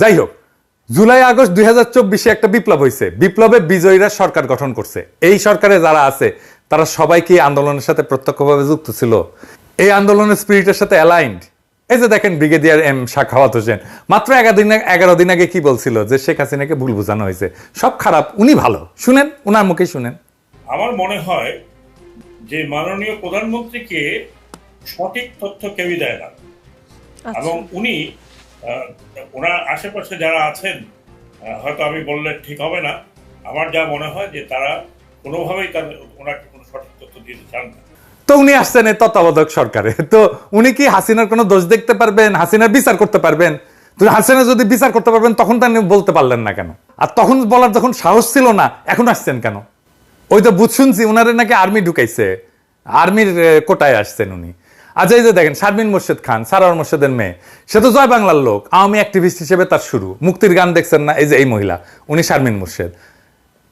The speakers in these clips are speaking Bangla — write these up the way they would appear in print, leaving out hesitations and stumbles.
যাই হোক, জুলাই আগস্ট 2024 একটা বিপ্লব হয়েছে, বিপ্লবে বিজয়ীরা সরকার গঠন করছে। এই সরকারে যারা আছে তারা সবাই কি আন্দোলনের সাথে প্রত্যক্ষভাবে যুক্ত ছিল? এই আন্দোলনের স্পিরিটের সাথে অ্যালাইন্ড? এই যে দেখেন ব্রিগেডিয়ার এম সাখাওয়াত হোসেন মাত্র 11 দিন আগে কি বলছিল যে শেখ হাসিনাকে ভুল বোঝানো হয়েছে, সব খারাপ, উনি ভালো। শুনেন, উনার মুখে শুনেন। আমার মনে হয় যে মাননীয় প্রধানমন্ত্রীকে সঠিক তথ্য কেউই দেয় না, এবং উনি ওনার আশেপাশে যারা আছেন, হয়তো আমি বললে ঠিক হবে না, আমার যা মনে হয় যে তারা কোনোভাবেই ওনাকে কোনো সঠিক তথ্য দিতে চান না। তো উনি আসছেন এই তত্ত্বাবধায়ক সরকারে, তো উনি কি হাসিনার কোনো দোষ দেখতে পারবেন? হাসিনার বিচার করতে পারবেন? তো হাসিনা যদি বিচার করতে পারবেন তখন তা বলতে পারলেন না কেন? আর তখন বলার যখন সাহস ছিল না, এখন আসছেন কেন? ওই তো বুঝ শুনছি উনারে নাকি আর্মি ঢুকাইছে, আর্মির কোটায় আসছেন উনি। আচ্ছা, এই যে দেখেন শারমিন মোর্শেদ খান, সারার মোর্শেদের মেয়ে, সে তো জয় বাংলার লোক, আওয়ামী অ্যাক্টিভিস্ট হিসেবে তার শুরু। মুক্তির গান দেখছেন না? এই যে এই মহিলা, উনি শারমিন মোর্শেদ।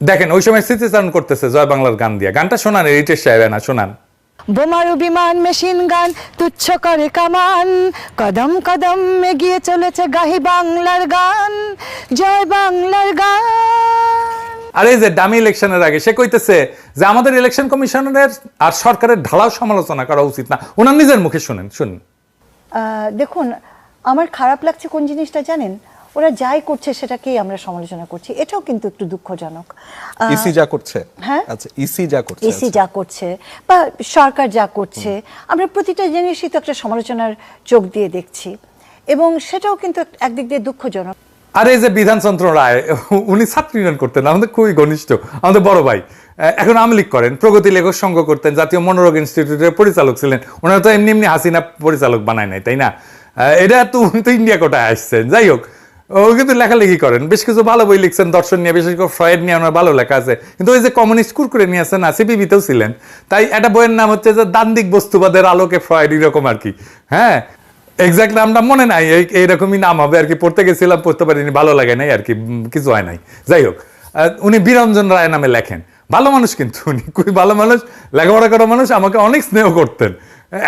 দেখেন ওই সময় স্মৃতিচারণ করতেছে জয় বাংলার গান দিয়ে। গানটা শোনান, রিটেশ সাহেব না শোনান। বোমারু বিমান মেশিন গান তুচ্ছ করে কামান, কদম কদম এগিয়ে চলেছে গাহি বাংলার গান, জয় বাংলার গান। আর এই যে ডামি ইলেকশনের আগে সে কইতেছে যে আমাদের ইলেকশন কমিশনের আর সরকারের ঢালাও সমালোচনা করা উচিত না। ওনার নিজের মুখে শুনেন, শুনুন। দেখুন, আমার খারাপ লাগছে কোন জিনিসটা জানেন? ওরা যাই করছে সেটাকেই আমরা সমালোচনা করছি, এটাও কিন্তু একটু দুঃখজনক। ইসি যা করছে, হ্যাঁ আচ্ছা ইসি যা করছে, ইসি যা করছে বা সরকার যা করছে, আমরা প্রতিটা জিনিসই তো একটা সমালোচনার চোখ দিয়ে দেখছি, এবং সেটাও কিন্তু একদিক দিয়ে দুঃখজনক। আর এই যে বিধানচন্দ্র রায়, উনি ছাত্র ইউনিয়ন করতেন, আমাদের খুবই ঘনিষ্ঠ, আমাদের বড় ভাই। এখন আওয়ামী লীগ করেন, প্রগতি লেখক সংঘ করতেন, জাতীয় মনোরোগ ইনস্টিটিউটের পরিচালক ছিলেন। ওনারা তো এমনি এমনি হাসিনা পরিচালক বানায় নাই, তাই না? এটা তো উনি তো ইন্ডিয়া কোটায় আসছেন। যাই হোক, ও কিন্তু লেখালেখি করেন, বেশ কিছু ভালো বই লিখছেন দর্শন নিয়ে, বিশেষ করে ফ্রয়েড নিয়ে ওনার ভালো লেখা আছে। কিন্তু ওই যে কমিউনিস্ট কুরকুরে নিয়ে আসছেন না, সিপিবিতেও ছিলেন। তাই একটা বইয়ের নাম হচ্ছে যে দান্দিক বস্তুবাদের আলোকে ফ্রয়েড, এরকম আর কি। হ্যাঁ, এক্স্যাক্ট নামটা মনে নাই, এইরকমই নাম হবে আর কি। পড়তে গেছিলাম, পড়তে পারিনি, ভালো লাগে নাই আর কি, কিছু হয় নাই। যাই হোক, উনি বীরঞ্জন রায় নামে লেখেন, ভালো মানুষ, কিন্তু উনি খুবই ভালো মানুষ, লেখাপড়া করা মানুষ, আমাকে অনেক স্নেহ করতেন।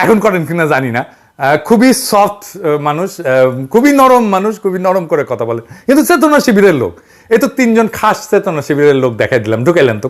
এখন করেন কিনা জানি না। খুবই সফট মানুষ, খুবই নরম মানুষ, খুবই নরম করে কথা বলেন, কিন্তু চেতনা শিবিরের লোক। এই তো 3 জন খাস চেতনা শিবিরের লোক দেখাই দিলাম, ঢুকাইলেন তো।